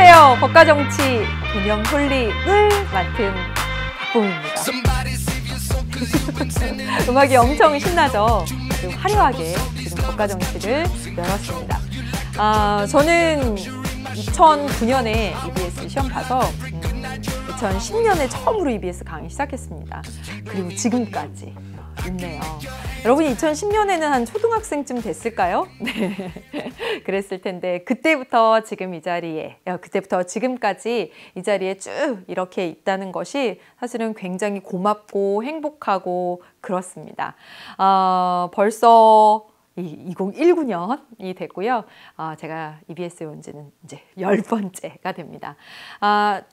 안녕하세요. 법과정치 개념 홀릭을 맡은 박봉입니다. 음악이 엄청 신나죠? 아주 화려하게 지금 법과정치를 열었습니다. 저는 2009년에 EBS 시험 봐서 2010년에 처음으로 EBS 강의 시작했습니다. 그리고 지금까지 있네요. 여러분이 2010년에는 한 초등학생쯤 됐을까요? 네, 그랬을 텐데 그때부터 지금 이 자리에, 그때부터 지금까지 이 자리에 쭉 이렇게 있다는 것이 사실은 굉장히 고맙고 행복하고 그렇습니다. 벌써 2019년이 됐고요. 제가 EBS에 온 지는 이제 10번째가 됩니다.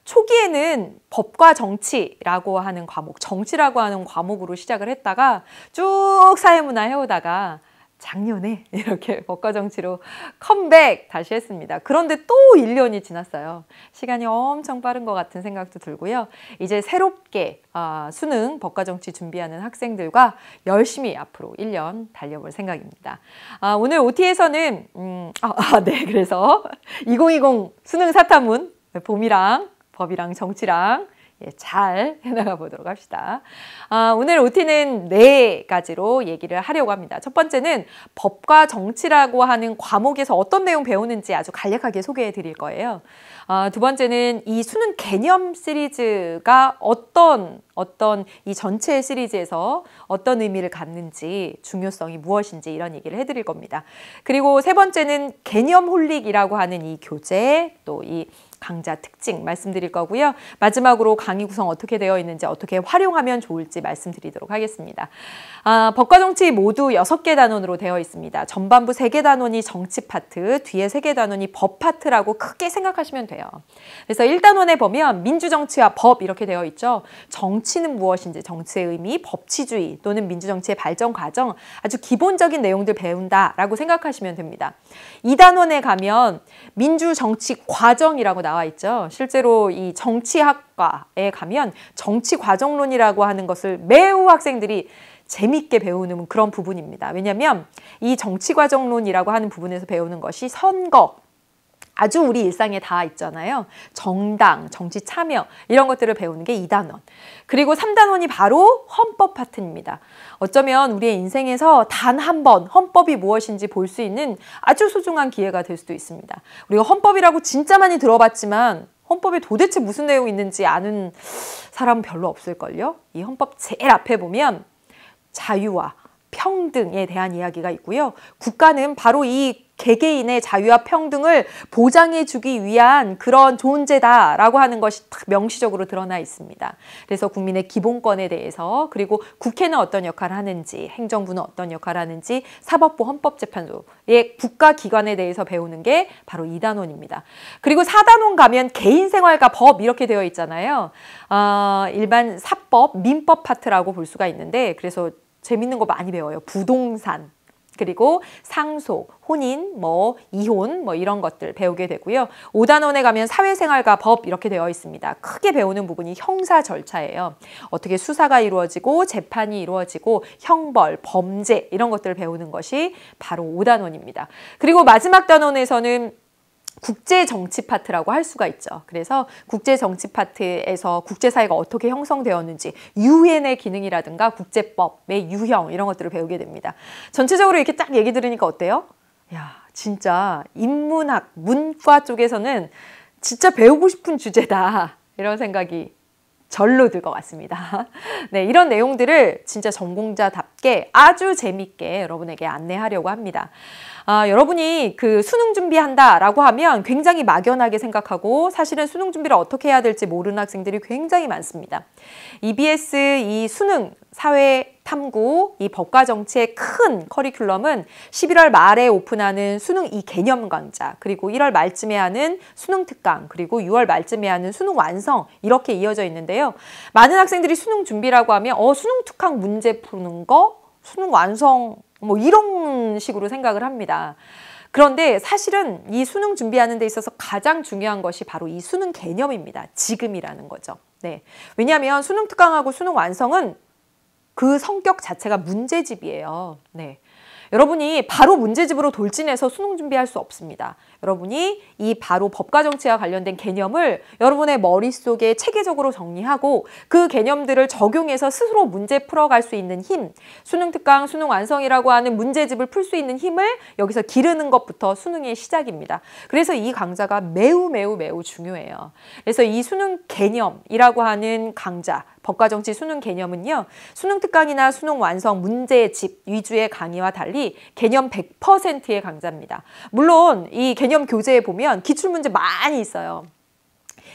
초기에는 법과 정치라고 하는 과목, 정치라고 하는 과목으로 시작을 했다가 쭉 사회문화 해오다가 작년에 이렇게 법과 정치로 컴백 다시 했습니다. 그런데 또 1년이 지났어요. 시간이 엄청 빠른 것 같은 생각도 들고요. 이제 새롭게 수능 법과 정치 준비하는 학생들과 열심히 앞으로 1년 달려볼 생각입니다. 오늘 OT에서는 네, 그래서 2020 수능 사탐문 봄이랑 법이랑 정치랑 잘 해나가 보도록 합시다. 오늘 OT는 4가지로 얘기를 하려고 합니다. 첫 번째는 법과 정치라고 하는 과목에서 어떤 내용 배우는지 아주 간략하게 소개해 드릴 거예요. 두 번째는 이 수능 개념 시리즈가 어떤 이 전체 시리즈에서 어떤 의미를 갖는지, 중요성이 무엇인지 이런 얘기를 해드릴 겁니다. 그리고 세 번째는 개념 홀릭이라고 하는 이 교재, 또 이 강좌 특징 말씀드릴 거고요. 마지막으로 강의 구성 어떻게 되어 있는지, 어떻게 활용하면 좋을지 말씀드리도록 하겠습니다. 법과 정치 모두 6개 단원으로 되어 있습니다. 전반부 3개 단원이 정치 파트, 뒤에 3개 단원이 법 파트라고 크게 생각하시면 돼요. 그래서 1단원에 보면 민주정치와 법 이렇게 되어 있죠. 정치는 무엇인지, 정치의 의미, 법치주의 또는 민주정치의 발전 과정, 아주 기본적인 내용들 배운다라고 생각하시면 됩니다. 2단원에 가면 민주정치 과정이라고 나와 있죠. 실제로 이 정치학과에 가면 정치 과정론이라고 하는 것을 매우 학생들이 재밌게 배우는 그런 부분입니다. 왜냐하면 이 정치 과정론이라고 하는 부분에서 배우는 것이 선거, 아주 우리 일상에 다 있잖아요. 정당, 정치 참여 이런 것들을 배우는 게 2단원. 그리고 3단원이 바로 헌법 파트입니다. 어쩌면 우리의 인생에서 단 한 번 헌법이 무엇인지 볼 수 있는 아주 소중한 기회가 될 수도 있습니다. 우리가 헌법이라고 진짜 많이 들어봤지만 헌법에 도대체 무슨 내용이 있는지 아는 사람은 별로 없을걸요. 이 헌법 제일 앞에 보면 자유와 평등에 대한 이야기가 있고요. 국가는 바로 이 개개인의 자유와 평등을 보장해주기 위한 그런 존재다라고 하는 것이 딱 명시적으로 드러나 있습니다. 그래서 국민의 기본권에 대해서, 그리고 국회는 어떤 역할을 하는지, 행정부는 어떤 역할을 하는지, 사법부, 헌법재판소의 국가기관에 대해서 배우는 게 바로 2단원입니다. 그리고 4단원 가면 개인생활과 법 이렇게 되어 있잖아요. 일반 사법, 민법 파트라고 볼 수가 있는데, 그래서 재밌는 거 많이 배워요. 부동산, 그리고 상속, 혼인, 이혼, 이런 것들 배우게 되고요. 5단원에 가면 사회생활과 법 이렇게 되어 있습니다. 크게 배우는 부분이 형사 절차예요. 어떻게 수사가 이루어지고 재판이 이루어지고 형벌, 범죄 이런 것들을 배우는 것이 바로 5단원입니다. 그리고 마지막 단원에서는 국제정치 파트라고 할 수가 있죠. 그래서 국제정치 파트에서 국제사회가 어떻게 형성되었는지, 유엔의 기능이라든가 국제법의 유형 이런 것들을 배우게 됩니다. 전체적으로 이렇게 딱 얘기 들으니까 어때요? 야, 진짜 인문학, 문과 쪽에서는 진짜 배우고 싶은 주제다 이런 생각이 절로 들 것 같습니다. 네, 이런 내용들을 진짜 전공자답게 아주 재밌게 여러분에게 안내하려고 합니다. 여러분이 그 수능 준비한다라고 하면 굉장히 막연하게 생각하고 사실은 수능 준비를 어떻게 해야 될지 모르는 학생들이 굉장히 많습니다. EBS 이 수능, 사회, 탐구, 이 법과 정치의 큰 커리큘럼은 11월 말에 오픈하는 수능 이 개념 강좌, 그리고 1월 말쯤에 하는 수능 특강, 그리고 6월 말쯤에 하는 수능 완성 이렇게 이어져 있는데요. 많은 학생들이 수능 준비라고 하면 수능 특강 문제 푸는 거, 수능 완성 이런 식으로 생각을 합니다. 그런데 사실은 이 수능 준비하는 데 있어서 가장 중요한 것이 바로 이 수능 개념입니다. 지금이라는 거죠. 네. 왜냐하면 수능 특강하고 수능 완성은 그 성격 자체가 문제집이에요. 네. 여러분이 바로 문제집으로 돌진해서 수능 준비할 수 없습니다. 여러분이 이 바로 법과 정치와 관련된 개념을 여러분의 머릿속에 체계적으로 정리하고 그 개념들을 적용해서 스스로 문제 풀어갈 수 있는 힘, 수능 특강, 수능 완성이라고 하는 문제집을 풀 수 있는 힘을 여기서 기르는 것부터 수능의 시작입니다. 그래서 이 강좌가 매우 중요해요. 그래서 이 수능 개념이라고 하는 강좌, 법과 정치 수능 개념은요, 수능 특강이나 수능 완성 문제집 위주의 강의와 달리 개념 100%의 강좌입니다. 물론 이 개념 교재에 보면 기출문제 많이 있어요.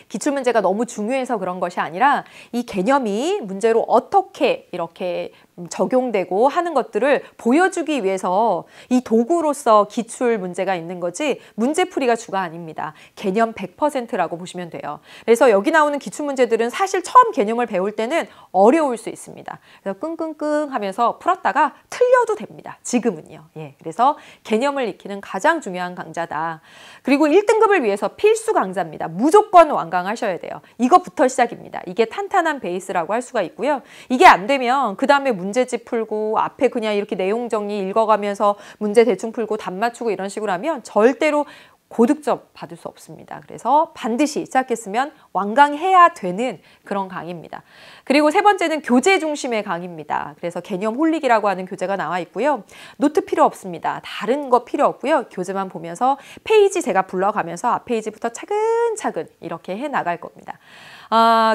기출문제가 너무 중요해서 그런 것이 아니라 이 개념이 문제로 어떻게 이렇게 적용되고 하는 것들을 보여주기 위해서 이 도구로서 기출 문제가 있는 거지 문제풀이가 주가 아닙니다. 개념 100%라고 보시면 돼요. 그래서 여기 나오는 기출 문제들은 사실 처음 개념을 배울 때는 어려울 수 있습니다. 그래서 끙끙끙 하면서 풀었다가 틀려도 됩니다. 지금은요. 예, 그래서 개념을 익히는 가장 중요한 강좌다. 그리고 1등급을 위해서 필수 강좌입니다. 무조건 완강하셔야 돼요. 이거부터 시작입니다. 이게 탄탄한 베이스라고 할 수가 있고요. 이게 안 되면 그 다음에 문제집 풀고 앞에 그냥 이렇게 내용 정리 읽어가면서 문제 대충 풀고 답 맞추고 이런 식으로 하면 절대로 고득점 받을 수 없습니다. 그래서 반드시 시작했으면 완강해야 되는 그런 강의입니다. 그리고 세 번째는 교재 중심의 강의입니다. 그래서 개념 홀릭이라고 하는 교재가 나와 있고요. 노트 필요 없습니다. 다른 거 필요 없고요. 교재만 보면서 페이지 제가 불러가면서 앞 페이지부터 차근차근 이렇게 해 나갈 겁니다.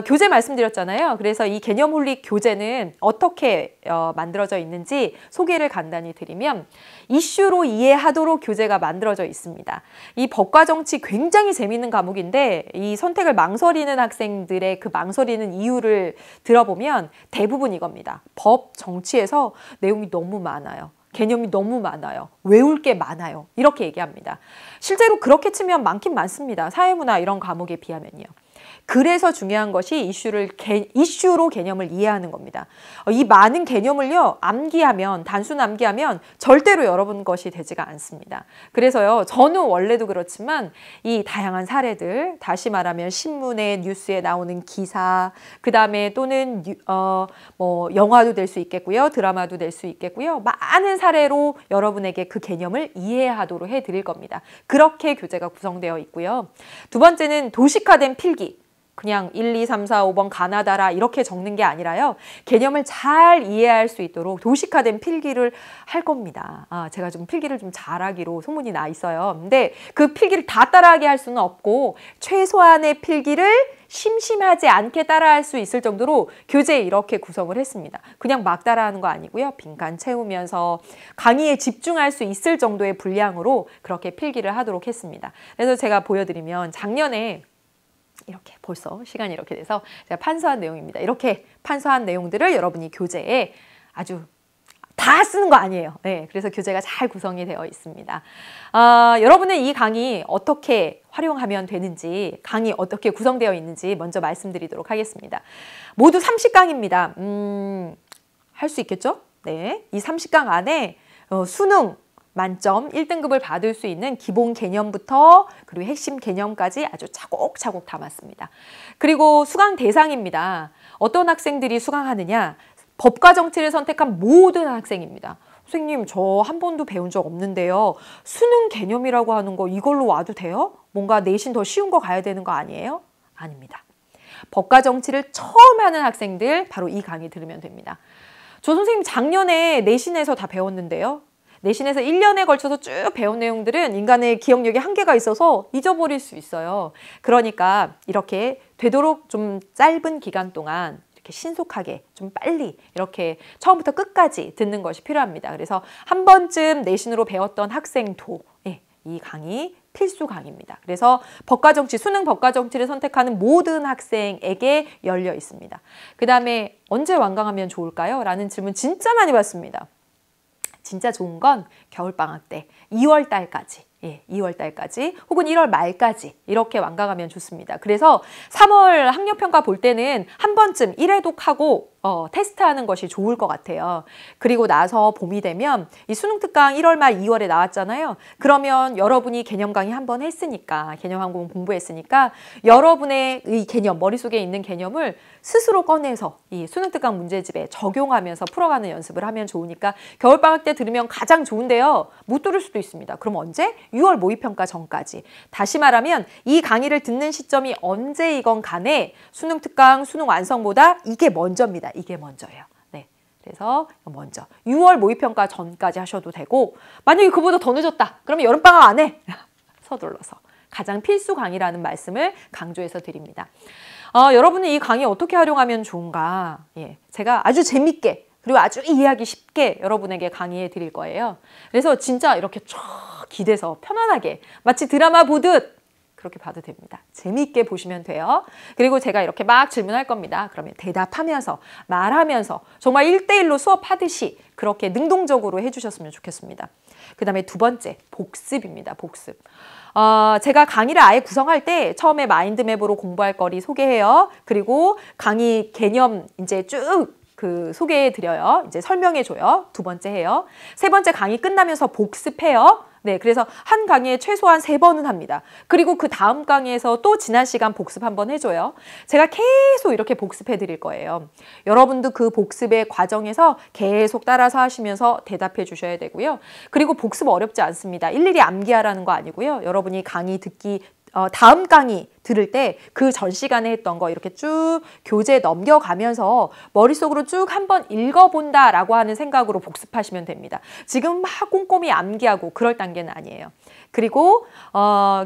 교재 말씀드렸잖아요. 그래서 이 개념 홀릭 교재는 어떻게 만들어져 있는지 소개를 간단히 드리면 이슈로 이해하도록 교재가 만들어져 있습니다. 이 법과 정치 굉장히 재미있는 과목인데 이 선택을 망설이는 학생들의 그 망설이는 이유를 들어보면 대부분 이겁니다. 법, 정치에서 내용이 너무 많아요. 개념이 너무 많아요. 외울 게 많아요. 이렇게 얘기합니다. 실제로 그렇게 치면 많긴 많습니다. 사회문화 이런 과목에 비하면요. 그래서 중요한 것이 이슈로 개념을 이해하는 겁니다. 이 많은 개념을요, 단순 암기하면 절대로 여러분 것이 되지가 않습니다. 그래서요, 저는 원래도 그렇지만 이 다양한 사례들, 다시 말하면 신문에, 뉴스에 나오는 기사, 그 다음에 또는 영화도 될 수 있겠고요, 드라마도 될 수 있겠고요, 많은 사례로 여러분에게 그 개념을 이해하도록 해드릴 겁니다. 그렇게 교재가 구성되어 있고요. 두 번째는 도식화된 필기. 그냥 1, 2, 3, 4, 5번 가나다라 이렇게 적는 게 아니라요. 개념을 잘 이해할 수 있도록 도식화된 필기를 할 겁니다. 제가 좀 필기를 좀 잘하기로 소문이 나 있어요. 근데 그 필기를 다 따라하게 할 수는 없고 최소한의 필기를 심심하지 않게 따라할 수 있을 정도로 교재에 이렇게 구성을 했습니다. 그냥 막 따라하는 거 아니고요. 빈칸 채우면서 강의에 집중할 수 있을 정도의 분량으로 그렇게 필기를 하도록 했습니다. 그래서 제가 보여드리면 작년에 이렇게 벌써 시간이 이렇게 돼서 제가 판서한 내용입니다. 이렇게 판서한 내용들을 여러분이 교재에 아주 다 쓰는 거 아니에요. 네, 그래서 교재가 잘 구성이 되어 있습니다. 여러분은 이 강의 어떻게 활용하면 되는지, 강의 어떻게 구성되어 있는지 먼저 말씀드리도록 하겠습니다. 모두 30강입니다. 할 수 있겠죠? 네, 이 30강 안에 수능 만점 1등급을 받을 수 있는 기본 개념부터 그리고 핵심 개념까지 아주 차곡차곡 담았습니다. 그리고 수강 대상입니다. 어떤 학생들이 수강하느냐? 법과 정치를 선택한 모든 학생입니다. 선생님, 저 한 번도 배운 적 없는데요. 수능 개념이라고 하는 거 이걸로 와도 돼요? 뭔가 내신 더 쉬운 거 가야 되는 거 아니에요? 아닙니다. 법과 정치를 처음 하는 학생들 바로 이 강의 들으면 됩니다. 저 선생님 작년에 내신에서 다 배웠는데요. 내신에서 1년에 걸쳐서 쭉 배운 내용들은 인간의 기억력에 한계가 있어서 잊어버릴 수 있어요. 그러니까 이렇게 되도록 좀 짧은 기간 동안 이렇게 신속하게 좀 빨리 이렇게 처음부터 끝까지 듣는 것이 필요합니다. 그래서 한 번쯤 내신으로 배웠던 학생도 이 강의 필수 강의입니다. 그래서 법과 정치, 수능 법과 정치를 선택하는 모든 학생에게 열려 있습니다. 그 다음에 언제 완강하면 좋을까요? 라는 질문 진짜 많이 받습니다. 진짜 좋은 건 겨울방학 때 2월 달까지 2월 달까지 혹은 1월 말까지 이렇게 완강하면 좋습니다. 그래서 3월 학력평가 볼 때는 한 번쯤 1회독하고 테스트하는 것이 좋을 것 같아요. 그리고 나서 봄이 되면 이 수능 특강 1월 말 2월에 나왔잖아요. 그러면 여러분이 개념 강의 한번 했으니까, 개념 항공 공부했으니까 여러분의 이 개념, 머릿속에 있는 개념을 스스로 꺼내서 이 수능 특강 문제집에 적용하면서 풀어가는 연습을 하면 좋으니까 겨울방학 때 들으면 가장 좋은데요. 못 들을 수도 있습니다. 그럼 언제? 6월 모의평가 전까지. 다시 말하면 이 강의를 듣는 시점이 언제이건 간에 수능 특강, 수능 완성보다 이게 먼저입니다. 이게 먼저예요. 네. 그래서 먼저 6월 모의평가 전까지 하셔도 되고, 만약에 그보다 더 늦었다. 그러면 여름방학 안에 서둘러서 가장 필수 강의라는 말씀을 강조해서 드립니다. 여러분은 이 강의 어떻게 활용하면 좋은가? 예, 제가 아주 재밌게 그리고 아주 이해하기 쉽게 여러분에게 강의해 드릴 거예요. 그래서 진짜 이렇게 쫙 기대서 편안하게 마치 드라마 보듯 그렇게 봐도 됩니다. 재미있게 보시면 돼요. 그리고 제가 이렇게 막 질문할 겁니다. 그러면 대답하면서 말하면서 정말 1대1로 수업하듯이 그렇게 능동적으로 해주셨으면 좋겠습니다. 그 다음에 두 번째, 복습입니다. 복습. 제가 강의를 아예 구성할 때 처음에 마인드맵으로 공부할 거리 소개해요. 그리고 강의 개념 이제 쭉 소개해 드려요. 이제 설명해 줘요. 두 번째 해요. 세 번째 강의 끝나면서 복습해요. 네, 그래서 한 강의에 최소한 3번은 합니다. 그리고 그 다음 강의에서 또 지난 시간 복습 한번 해줘요. 제가 계속 이렇게 복습해 드릴 거예요. 여러분도 그 복습의 과정에서 계속 따라서 하시면서 대답해 주셔야 되고요. 그리고 복습 어렵지 않습니다. 일일이 암기하라는 거 아니고요. 여러분이 강의 듣기 다음 강의 들을 때 그 전 시간에 했던 거 이렇게 쭉 교재 넘겨가면서 머릿속으로 쭉 한번 읽어본다라고 하는 생각으로 복습하시면 됩니다. 지금 막 꼼꼼히 암기하고 그럴 단계는 아니에요. 그리고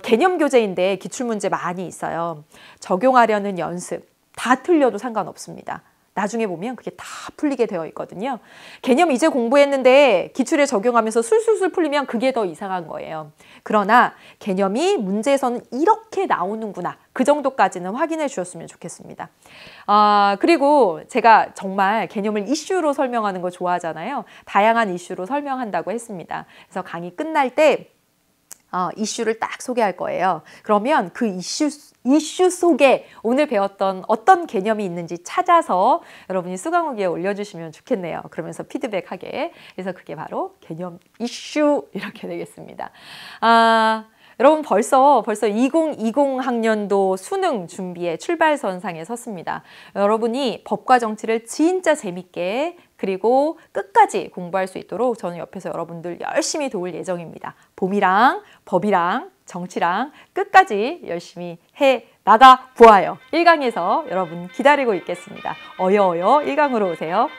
개념 교재인데 기출문제 많이 있어요. 적용하려는 연습 다 틀려도 상관없습니다. 나중에 보면 그게 다 풀리게 되어 있거든요. 개념 이제 공부했는데 기출에 적용하면서 술술술 풀리면 그게 더 이상한 거예요. 그러나 개념이 문제에서는 이렇게 나오는구나. 그 정도까지는 확인해 주셨으면 좋겠습니다. 그리고 제가 정말 개념을 이슈로 설명하는 거 좋아하잖아요. 다양한 이슈로 설명한다고 했습니다. 그래서 강의 끝날 때 이슈를 딱 소개할 거예요. 그러면 그 이슈 속에 오늘 배웠던 어떤 개념이 있는지 찾아서 여러분이 수강후기에 올려주시면 좋겠네요. 그러면서 피드백하게. 그래서 그게 바로 개념 이슈 이렇게 되겠습니다. 여러분 벌써 2020 학년도 수능 준비의 출발선상에 섰습니다. 여러분이 법과 정치를 진짜 재밌게 그리고 끝까지 공부할 수 있도록 저는 옆에서 여러분들 열심히 도울 예정입니다. 봄이랑 법이랑 정치랑 끝까지 열심히 해 나가 보아요. 1강에서 여러분 기다리고 있겠습니다. 어여어여 1강으로 오세요.